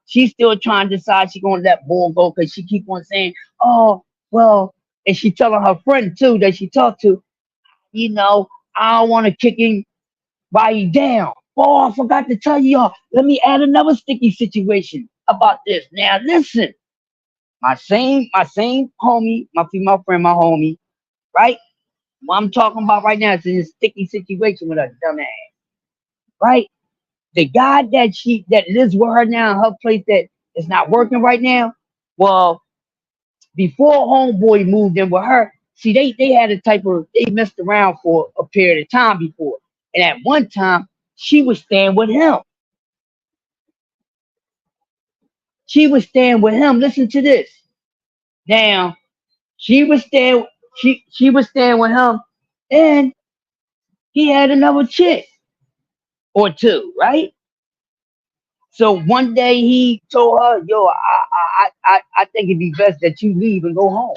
she's still trying to decide she gonna let ball go because she keep on saying, "Oh, well," and she telling her friend too that she talked to, I don't want to kick him while he down. Oh, I forgot to tell y'all. Let me add another sticky situation about this. Now listen, my same homie, my female friend, my homie, right? What I'm talking about right now is in a sticky situation with a dumb ass, right? The guy that lives with her now in her place that is not working right now. Well, before homeboy moved in with her, see they had a type of they messed around for a period of time before. And at one time she was staying with him. She was staying with him. Listen to this. Now she was staying she was staying with him and he had another chick or two, right? So one day he told her, "Yo, I think it'd be best that you leave and go home."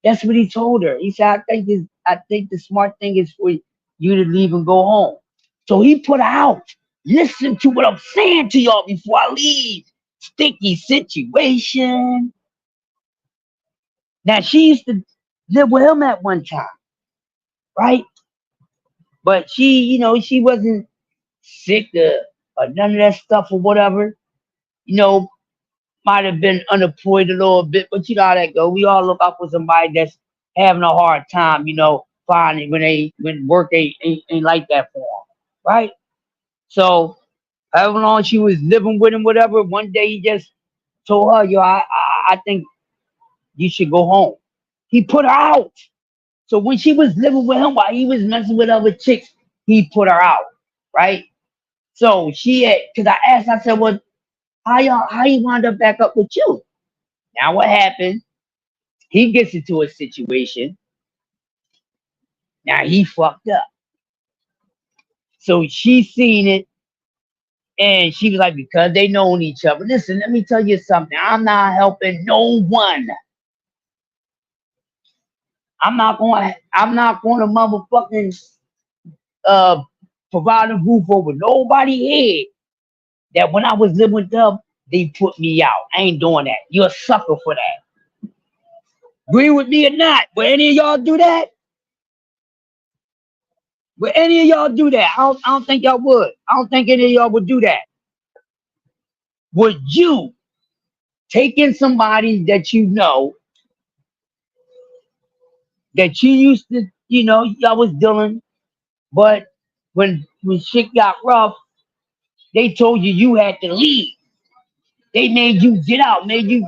That's what he told her. He said, I think the smart thing is for you to leave and go home." So he put her out. Listen to what I'm saying to y'all before I leave. Sticky situation. Now she used to live with him at one time, right? But she, she wasn't sick or none of that stuff or whatever. You know, might have been unemployed a little bit, but you know how that go. We all look up for somebody that's having a hard time, finding when work ain't like that for them, right? So however long she was living with him, whatever, one day he just told her, yo, I think you should go home. He put her out. So when she was living with him while he was messing with other chicks, he put her out, right? So she had, because I asked, I said, well, how you wound up back up with you? Now what happened? He gets into a situation. Now he fucked up. So she seen it and she was like, because they known each other. Listen, let me tell you something. I'm not helping no one. I'm not going to motherfucking uh provide a roof over nobody's head that when I was living with them, they put me out. I ain't doing that. You're a sucker for that. Agree with me or not? Will any of y'all do that? Will any of y'all do that? I don't think y'all would. I don't think any of y'all would do that. Would you take in somebody that you know that you used to, y'all was dealing, but when shit got rough, they told you you had to leave. They made you get out, they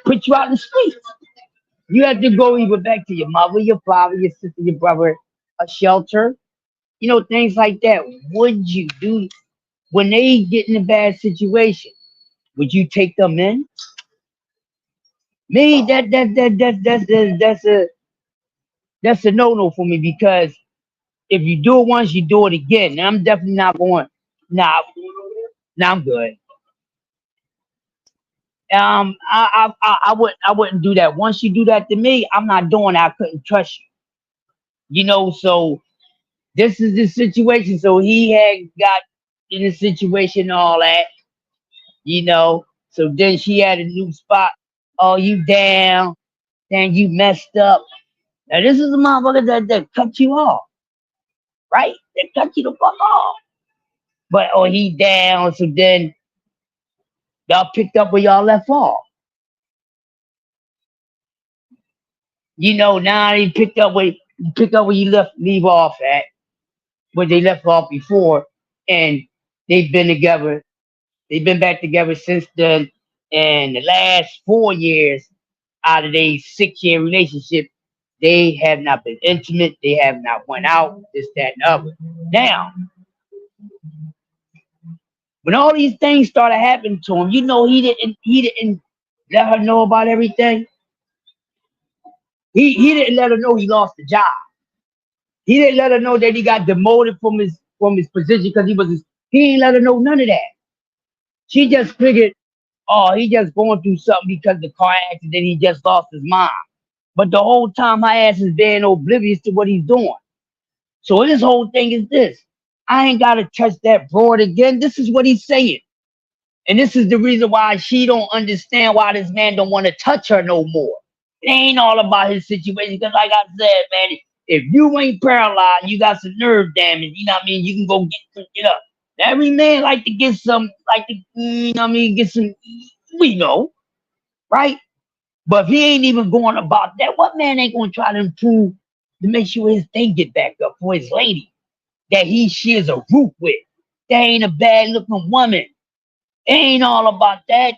put you out in the streets. You had to go either back to your mother, your father, your sister, your brother, a shelter, things like that. Would you do when they get in a bad situation? Would you take them in? Me, that's a no for me because if you do it once, you do it again. And I'm definitely not going. Nah, nah, I'm good. I wouldn't do that. Once you do that to me, I'm not doing that. I couldn't trust you. So this is the situation. So he had got in a situation and all that, So then she had a new spot. Oh, you down? Then you messed up. Now this is a motherfucker that cut you off, right? That cut you the fuck off. But oh, he down. So then y'all picked up where y'all left off. Now they pick up where you leave off at, where they left off before, and they've been together. They've been back together since then. And the last 4 years out of a 6-year relationship, they have not been intimate. They have not went out. This, that, and the other. Now, when all these things started happening to him, he didn't let her know about everything. He didn't let her know he lost the job. He didn't let her know that he got demoted from his position because he didn't let her know none of that. She just figured, oh, he just going through something because the car accident, he just lost his mind. But the whole time my ass is being oblivious to what he's doing. So this whole thing is this. I ain't gotta touch that broad again. This is what he's saying. And this is the reason why she don't understand why this man don't want to touch her no more. It ain't all about his situation. Because like I said, man, if you ain't paralyzed, you got some nerve damage, you know what I mean? You can go get up. Every man like to get some, get some, we know, right? But if he ain't even going about that, what man ain't gonna try to improve to make sure his thing get back up for his lady that he shares a roof with? That ain't a bad looking woman. It ain't all about that.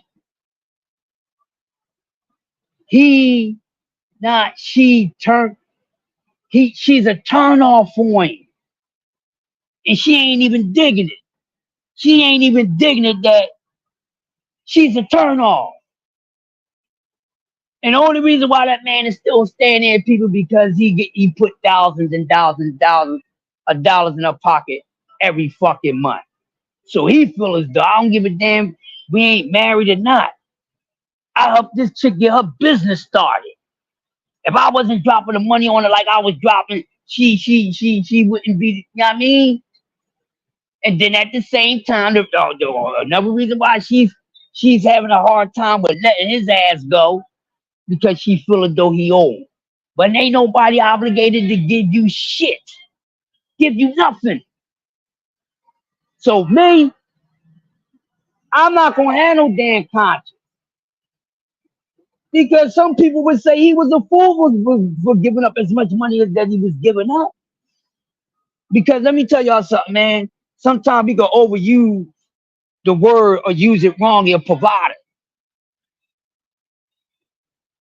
He not she turn she's a turn off for him. And she ain't even digging it. She ain't even digging it that she's a turn off. And the only reason why that man is still staying there, people, because he put thousands and thousands and thousands of dollars in her pocket every fucking month. So he feel as though I don't give a damn we ain't married or not. I helped this chick get her business started. If I wasn't dropping the money on her like I was dropping, she wouldn't be, you know what I mean? And then at the same time, another reason why she's having a hard time with letting his ass go because she feel as though he old. But ain't nobody obligated to give you shit, give you nothing. So me, I'm not gonna have no damn conscience because some people would say he was a fool for giving up as much money as that he was giving up. Because let me tell y'all something, man. Sometimes we can overuse the word or use it wrong in provider.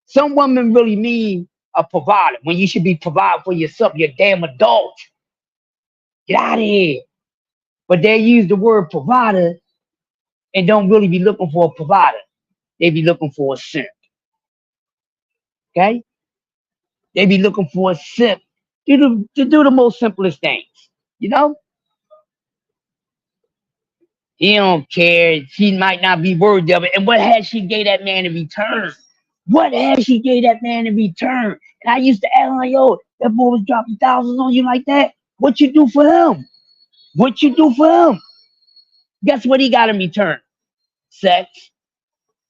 Some women really mean a provider when you should be providing for yourself. You're a damn adult. Get out of here. But they use the word provider and don't really be looking for a provider. They be looking for a simp. Okay? They be looking for a simp to do the most simplest things. You know? He don't care. She might not be worthy of it. And what has she gave that man in return? What has she gave that man in return? And I used to ask her, yo, that boy was dropping thousands on you like that. What you do for him? What you do for him? Guess what he got in return? Sex.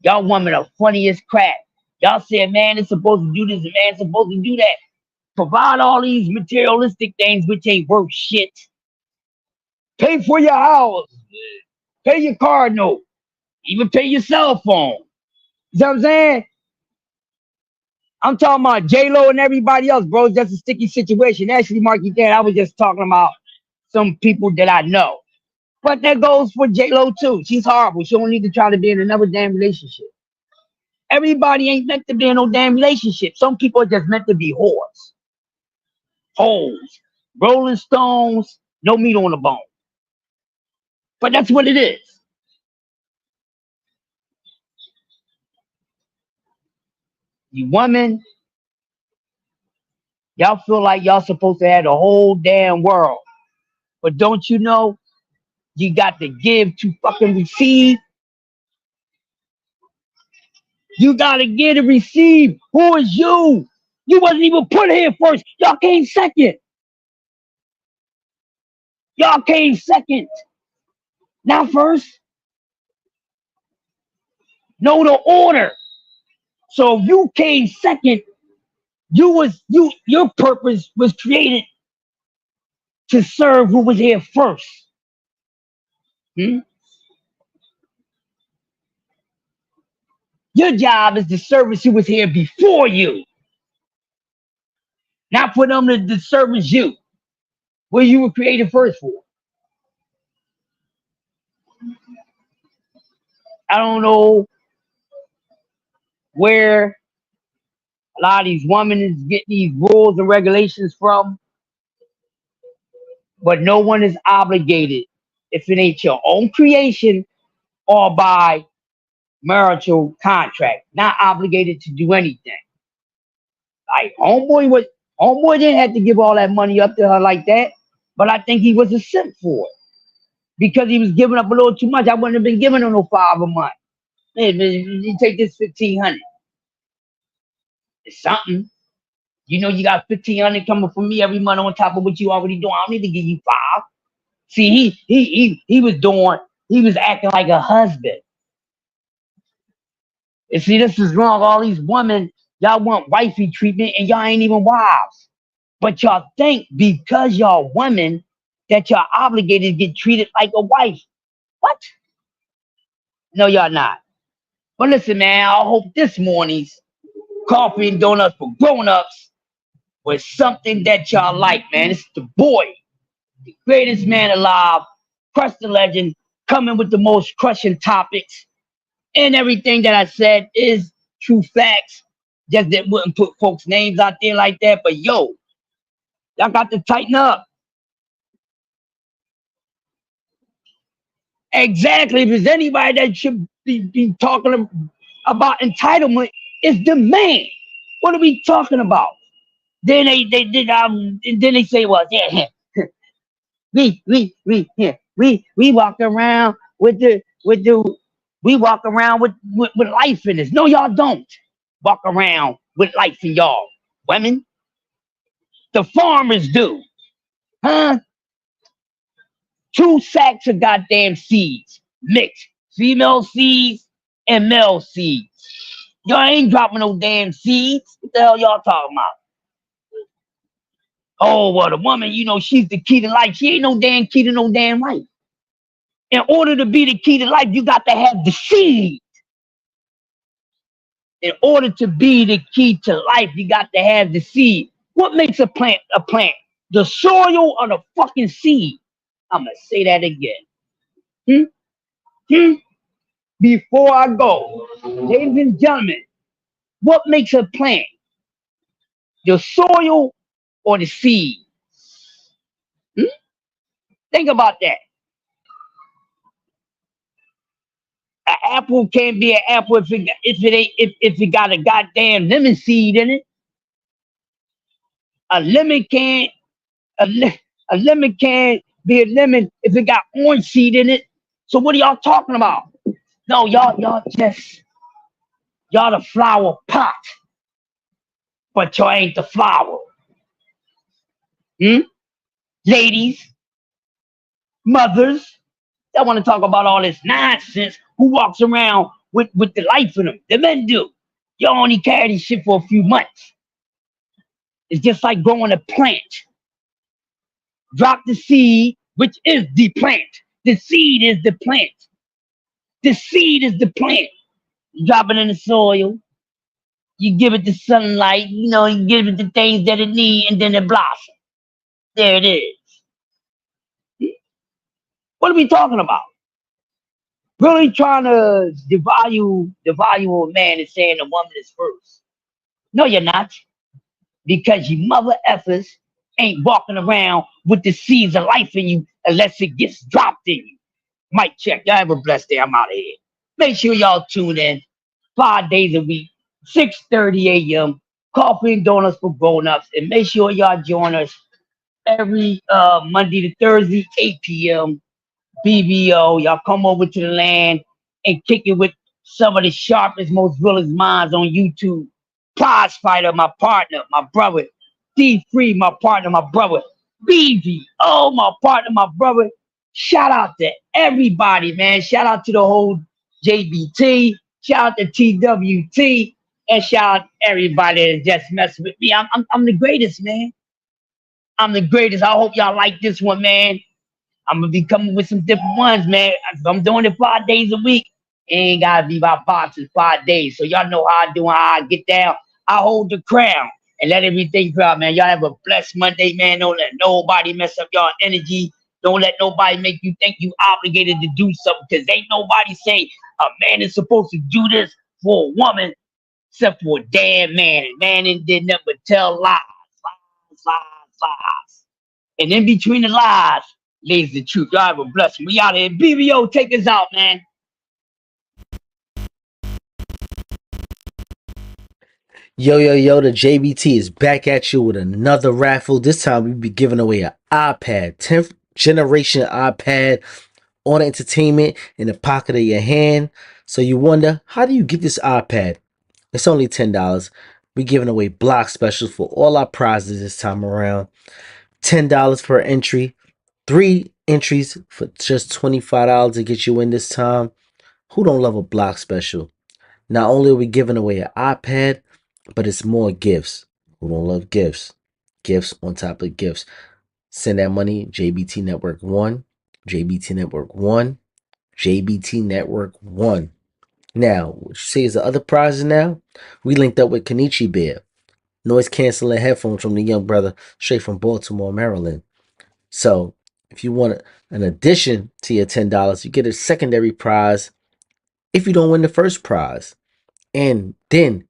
Y'all women are funny as crap. Y'all said, man, it's supposed to do this, and man, it's supposed to do that. Provide all these materialistic things which ain't worth shit. Pay for your house. Pay your car note. Even pay your cell phone. You know what I'm saying? I'm talking about J-Lo and everybody else, bro. It's just a sticky situation. Actually, Marky Dan, I was just talking about some people that I know. But that goes for J-Lo too. She's horrible. She don't need to try to be in another damn relationship. Everybody ain't meant to be in no damn relationship. Some people are just meant to be whores. Hoes. Rolling Stones, no meat on the bone. But that's what it is. You women, y'all feel like y'all supposed to have the whole damn world. But don't you know you got to give to fucking receive? You gotta give to receive. Who is you? You wasn't even put here first. Y'all came second. Y'all came second. Not first. Know the order. So if you came second, your purpose was created to serve who was here first. Hmm? Your job is to service who was here before you, not for them to service you. What you were created first for. I don't know where a lot of these women is getting these rules and regulations from, but no one is obligated if it ain't your own creation or by marital contract. Not obligated to do anything. Like homeboy didn't have to give all that money up to her like that, but I think he was a simp for it because he was giving up a little too much. I wouldn't have been giving him no 5 a month. Hey, man, you take this 1,500. It's something. You know you got 1,500 coming from me every month on top of what you already doing. I don't need to give you 5. See, he was acting like a husband. And see, this is wrong. All these women, y'all want wifey treatment and y'all ain't even wives. But y'all think because y'all women that y'all obligated to get treated like a wife. What? No, y'all not. But listen, man, I hope this morning's coffee and donuts for grown-ups was something that y'all like, man. It's the boy, the greatest man alive, Crush the Legend, coming with the most crushing topics. And everything that I said is true facts. Just that wouldn't put folks' names out there like that. But yo, y'all got to tighten up. Exactly. If there's anybody that should be talking about entitlement, it's the man. What are we talking about? Then they did then they say, well, yeah, we walk around with we walk around with life in us. No, y'all don't walk around with life in y'all. Women, the farmers do. Huh? 2 sacks of goddamn seeds mixed. Female seeds and male seeds. Y'all ain't dropping no damn seeds. What the hell y'all talking about? Oh, well, the woman, she's the key to life. She ain't no damn key to no damn life. In order to be the key to life, you got to have the seed. In order to be the key to life, you got to have the seed. What makes a plant a plant? The soil or the fucking seed? I'm going to say that again. Hmm? Hmm? Before I go, ladies and gentlemen, what makes a plant? The soil or the seed? Hmm? Think about that. An apple can't be an apple if it got a goddamn lemon seed in it. A lemon can't a, li- a lemon can't be a lemon if it got orange seed in it. So what are y'all talking about? No, y'all the flower pot, but y'all ain't the flower. Hmm? Ladies, mothers, that want to talk about all this nonsense. Who walks around with the life in them? The men do. Y'all only carry this shit for a few months. It's just like growing a plant. Drop the seed, which is the plant. The seed is the plant. The seed is the plant. You drop it in the soil. You give it the sunlight. You give it the things that it needs, and then it blossoms. There it is. What are we talking about? Really trying to devalue a man and saying the woman is first. No, you're not. Because you mother effers ain't walking around with the seeds of life in you unless it gets dropped in you. Mic check. Y'all have a blessed day. I'm out of here. Make sure y'all tune in 5 days a week, 6:30 a.m. Coffee and donuts for grown-ups. And make sure y'all join us every Monday to Thursday, 8 p.m. BBO. Y'all come over to the land and kick it with some of the sharpest, most realest minds on YouTube. Prize Fighter, my partner, my brother. D3, my partner, my brother. BV, oh, my partner, my brother. Shout out to everybody, man. Shout out to the whole JBT. Shout out to TWT. And shout out to everybody that just messing with me. I'm the greatest, man. I'm the greatest. I hope y'all like this one, man. I'm gonna be coming with some different ones, man. I'm doing it 5 days a week. It ain't gotta be about boxing 5 days. So y'all know how I do, how I get down. I hold the crown and let everything drop, man. Y'all have a blessed Monday, man. Don't let nobody mess up y'all energy. Don't let nobody make you think you obligated to do something, because ain't nobody say a man is supposed to do this for a woman except for a damn man. And man ain't did nothing but tell lies, lies, lies, lies. And in between the lies lays the truth. Y'all have a blessing. We out here. BBO, take us out, man. Yo, the JBT is back at you with another raffle. This time we be giving away an iPad, 10th generation iPad on entertainment in the pocket of your hand. So you wonder, how do you get this iPad? It's only $10. We giving away block specials for all our prizes this time around. $10 per entry. 3 entries for just $25 to get you in this time. Who don't love a block special? Not only are we giving away an iPad, but it's more gifts. Who don't love gifts? Gifts on top of gifts. Send that money, JBT Network 1, JBT Network 1, JBT Network 1. Now, what you say is the other prizes now? We linked up with Kenichi Bear. Noise canceling headphones from the young brother straight from Baltimore, Maryland. So, if you want an addition to your $10, you get a secondary prize if you don't win the first prize. And then,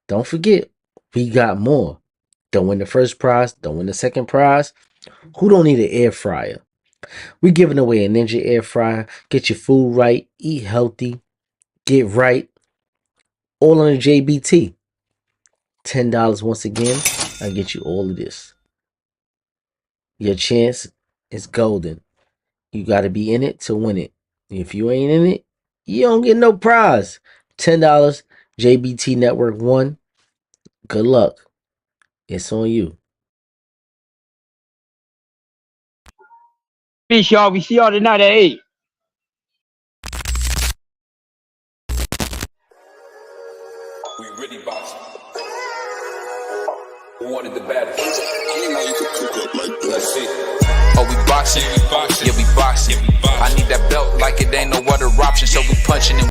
don't forget, we got more. Don't win the first prize, don't win the second prize. Who don't need an air fryer? We're giving away a Ninja air fryer. Get your food right, eat healthy, get right. All on the JBT. $10 once again. I get you all of this. Your chance is golden. You got to be in it to win it. If you ain't in it, you don't get no prize. $10, JBT Network 1. Good luck. It's on you. Peace, y'all. We see y'all tonight at 8. We Who wanted the baddest? Let's see. Oh, we boxing? Yeah, we boxing. I need that belt like it ain't no other option, so we punching and